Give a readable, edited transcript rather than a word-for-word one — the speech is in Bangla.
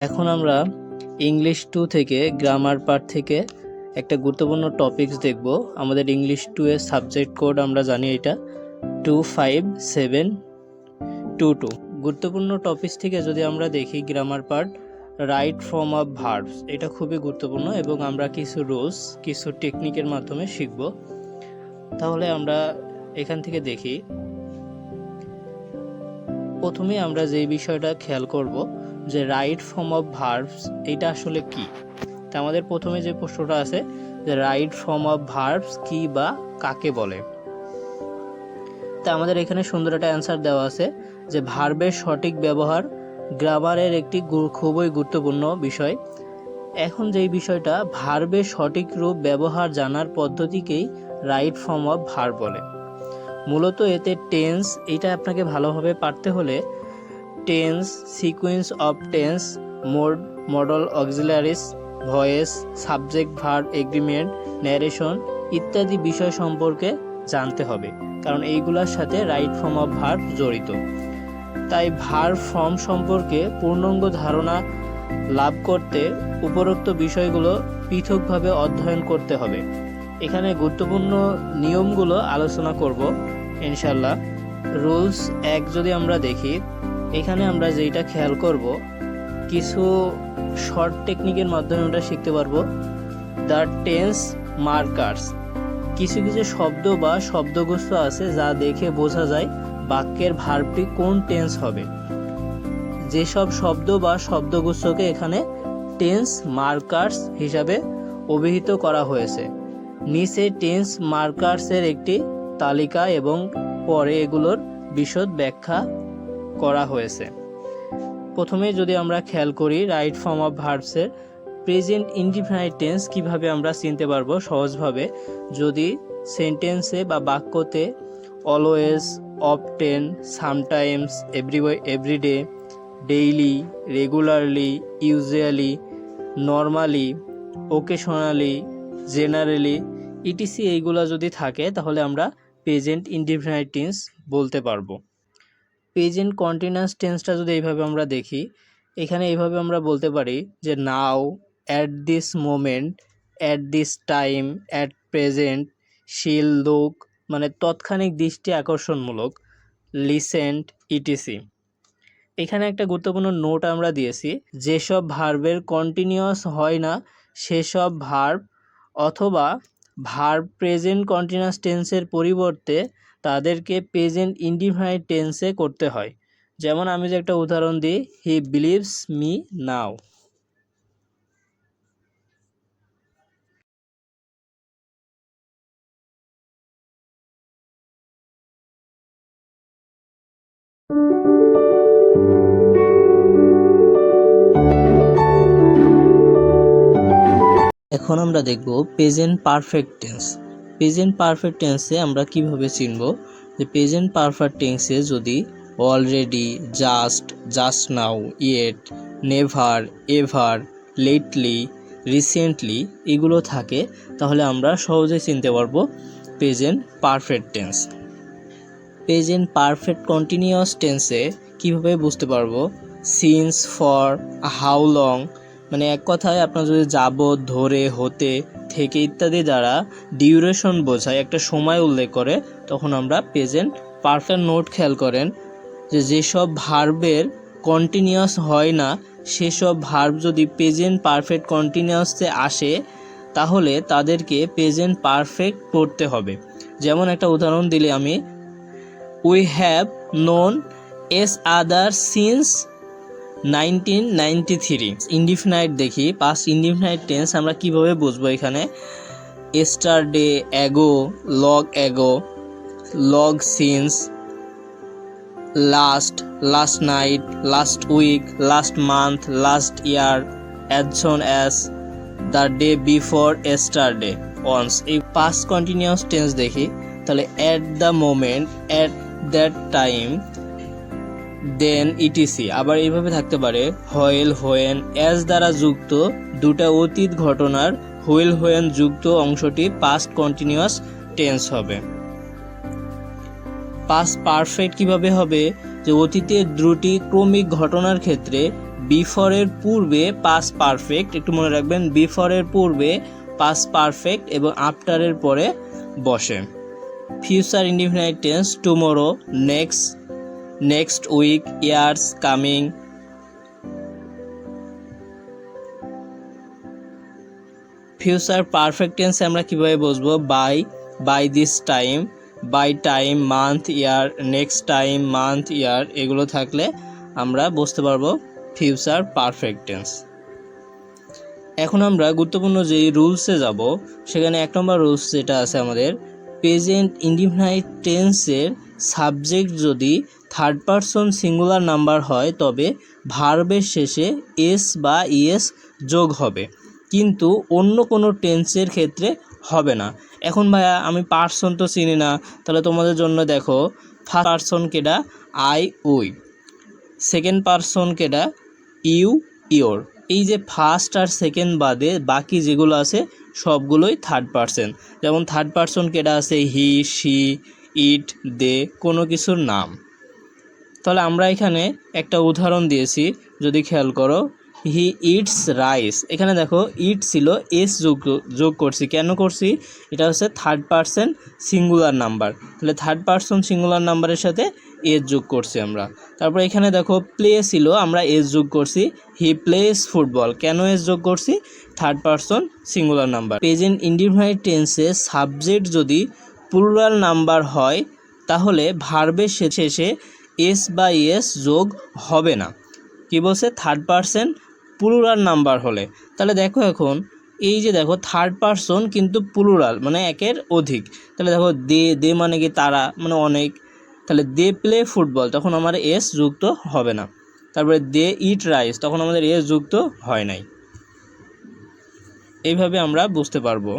এখন আমরা ইংলিশ 2 থেকে গ্রামার পার্ট থেকে একটা গুরুত্বপূর্ণ টপিকস দেখব। আমাদের ইংলিশ 2 এর সাবজেক্ট কোড আমরা জানি এটা 25722। গুরুত্বপূর্ণ টপিকস থেকে যদি আমরা দেখি grammar part right form of verbs, এটা খুবই গুরুত্বপূর্ণ এবং আমরা কিছু রুলস কিছু টেকনিকের মাধ্যমে শিখব। তাহলে আমরা এখান থেকে দেখি, প্রথমে আমরা যেই বিষয়টা খেয়াল করব যে রাইট ফর্ম অফ ভার্বস এটা আসলে কি। তা আমাদের প্রথমে যে প্রশ্নটা আছে যে রাইট ফর্ম অফ ভার্বস কি বা কাকে বলে। তা আমাদের এখানে সুন্দর একটা অ্যান্সার দেওয়া আছে যে ভার্বের সঠিক ব্যবহার গ্রামারের একটি খুবই গুরুত্বপূর্ণ বিষয়। এখন যেই বিষয়টা ভার্বের সঠিক রূপ ব্যবহার জানার পদ্ধতিকেই রাইট ফর্ম অফ ভার্ব বলে। মূলত এতে টেন্স, এটা আপনাকে ভালোভাবে পারতে হলে tense, sequence of tense, mode, model, auxiliaries, voice, subject, verb, agreement, narration ইত্যাদি বিষয় সম্পর্কে জানতে হবে, কারণ এইগুলোর সাথে রাইট ফর্ম অফ ভার্ব জড়িত। তাই ভার্ব ফর্ম সম্পর্কে পূর্ণাঙ্গ ধারণা লাভ করতে উপরোক্ত বিষয়গুলো পৃথকভাবে অধ্যয়ন করতে হবে। এখানে গুরুত্বপূর্ণ নিয়মগুলো আলোচনা করব ইনশাল্লাহ। রুলস 1 যদি আমরা দেখি, এখানে আমরা যেটা খেয়াল করব কিছু শর্ট টেকনিকের মাধ্যমে আমরা শিখতে পারবো। দ্য টেন্স মার্কার্স, কিছু কিছু শব্দ বা শব্দগুচ্ছ আছে যা দেখে বোঝা যায় বাক্যের ভার্বটি কোন টেন্স হবে। যেসব শব্দ বা শব্দগুচ্ছকে এখানে টেন্স মার্কার্স হিসাবে অভিহিত করা হয়েছে। নিচে টেন্স মার্কার্সের একটি তালিকা এবং পরে এগুলোর বিশদ ব্যাখ্যা করা হয়েছে। প্রথমে যদি আমরা খেয়াল করি রাইট ফর্ম অফ ভার্বসের প্রেজেন্ট ইনডিফিনাইট টেন্স কিভাবে আমরা চিনতে পারবো সহজভাবে। যদি সেন্টেন্সে বা বাক্যতে always, often, sometimes, everyday, daily, regularly, usually, normally, occasionally, generally ETC এইগুলো যদি থাকে তাহলে আমরা প্রেজেন্ট ইনডিফিনাইট টেন্স বলতে পারবো। প্রেজেন্ট কন্টিনিউয়াস টেন্সটা যদি এইভাবে আমরা দেখি, এখানে এইভাবে আমরা বলতে পারি যে now, at this moment, at this time, at present, শিল, লুক মানে তৎক্ষণিক দৃষ্টি আকর্ষণমূলক, লিসেন্ট ইটিসি। এখানে একটা গুরুত্বপূর্ণ নোট আমরা দিয়েছি, যেসব ভার্বের কন্টিনিউয়াস হয় না সেসব ভার্ব অথবা ভার্ব প্রেজেন্ট কন্টিনিউয়াস টেন্সের পরিবর্তে তাদেরকে প্রেজেন্ট ইনডিফিনাইট টেন্সে করতে হয়। যেমন আমি যে একটা উদাহরণ দিই, হি বিলিভস মি নাও। এখন আমরা দেখব present perfect tense. Present perfect টেন্সে আমরা কিভাবে চিনব যে প্রেজেন্ট পারফেক্ট টেন্সে যদি already, just, just now, yet, never, ever, lately, recently এগুলো থাকে তাহলে আমরা সহজে চিনতে পারবো present perfect tense. Present perfect continuous টেন্সে কিভাবে বুঝতে পারবো, সিন্স, ফর, হাউ লং মানে এক কথায় আপনার যদি যাবত, ধরে, হতে, থেকে ইত্যাদি দ্বারা ডিউরেশন বোঝায়, একটা সময় উল্লেখ করে, তখন আমরা প্রেজেন্ট পারফেক্ট। নোট খেয়াল করেন যে যেসব ভার্বের কন্টিনিউয়াস হয় না সেসব ভার্ব যদি প্রেজেন্ট পারফেক্ট কন্টিনিউয়াসে আসে তাহলে তাদেরকে প্রেজেন্ট পারফেক্ট পড়তে হবে। যেমন একটা উদাহরণ দিলে আমি, we have known each other since 1993। Indefinite দেখি, পাস্ট ইনডিফিনাইট টেন্স আমরা কিভাবে বুঝবো। এখানে yesterday, ago, long since, last, last night, last week, last month, last year, as soon as, the day before yesterday, once. এই পাস্ট কন্টিনিউয়াস টেন্স দেখি তাহলে at the moment, at that time, then etc. আবার এইভাবে থাকতে পারে হোয়েল, হোয়েন, অ্যাজ দ্বারা যুক্ত দুটা অতীত ঘটনার হোয়েল, হোয়েন যুক্ত অংশটি পাস্ট কন্টিনিউয়াস টেন্স হবে। পাস্ট পারফেক্ট কিভাবে হবে, যে অতীতের দুটি ক্রমিক ঘটনার ক্ষেত্রে বিফোরের পূর্বে পাস্ট পারফেক্ট, একটু মনে রাখবেন, বিফোরের পূর্বে পাস্ট পারফেক্ট এবং আফটারের পরে বসে। Future indefinite tense tomorrow, next week, years, coming. Future perfect টেন্সে আমরা কীভাবে বসবো? By this time, by time, month, year, next time, month, year, এগুলো থাকলে আমরা বুঝতে পারবো ফিউচার পারফেক্ট টেন্স। এখন আমরা গুরুত্বপূর্ণ যেই রুলসে যাব, সেখানে 1 নম্বর রুলস যেটা আছে আমাদের, প্রেজেন্ট ইনডিফিনাইট টেন্সের সাবজেক্ট যদি থার্ড পারসন সিঙ্গুলার নাম্বার হয় তবে ভার্বের শেষে এস বা ইএস যোগ হবে, কিন্তু অন্য কোনো টেন্সের ক্ষেত্রে হবে না। এখন ভাইয়া আমি পার্সন তো চিনি না, তাহলে তোমাদের জন্য দেখো, ফার্স্ট পারসন কেডা? I, we. সেকেন্ড পারসন কেডা? You, your. এই যে ফার্স্ট আর সেকেন্ড বাদে বাকি যেগুলো আছে সবগুলোই থার্ড পারসন। যেমন থার্ড পারসন কেডা আছে? হি, শি, ইট, দে, কোনো কিছুর নাম। তাহলে আমরা এখানে একটা উদাহরণ দিয়েছি, যদি খেয়াল করো, হি ইটস রাইস। এখানে দেখো ইট ছিল, এস যোগ করছি। কেন করছি? এটা হচ্ছে থার্ড পারসন সিঙ্গুলার নাম্বার, তাহলে থার্ড পারসন সিঙ্গুলার নাম্বারের সাথে এস যোগ করছি আমরা। তারপর এখানে দেখো প্লে ছিল, আমরা এস যোগ করছি। হি প্লেস ফুটবল, কেন এস যোগ করছি? Third person singular number. Present indefinite টেন্সে সাবজেক্ট যদি প্লুরাল নাম্বার হয় তাহলে ভার্বের শেষে এস বা এস যোগ হবে না। কি বলছে? থার্ড পারসন প্লুরাল নাম্বার হলে। তাহলে দেখো এখন এই যে দেখো থার্ড পারসন কিন্তু প্লুরাল মানে একের অধিক। তাহলে দেখো দে মানে কি? তারা, মানে অনেক। তাহলে দে প্লে ফুটবল, তখন আমার এস যুক্ত হবে না। তারপরে দে ইট রাইস, তখন আমাদের এস যুক্ত হয় নাই। এইভাবে আমরা বুঝতে পারবো।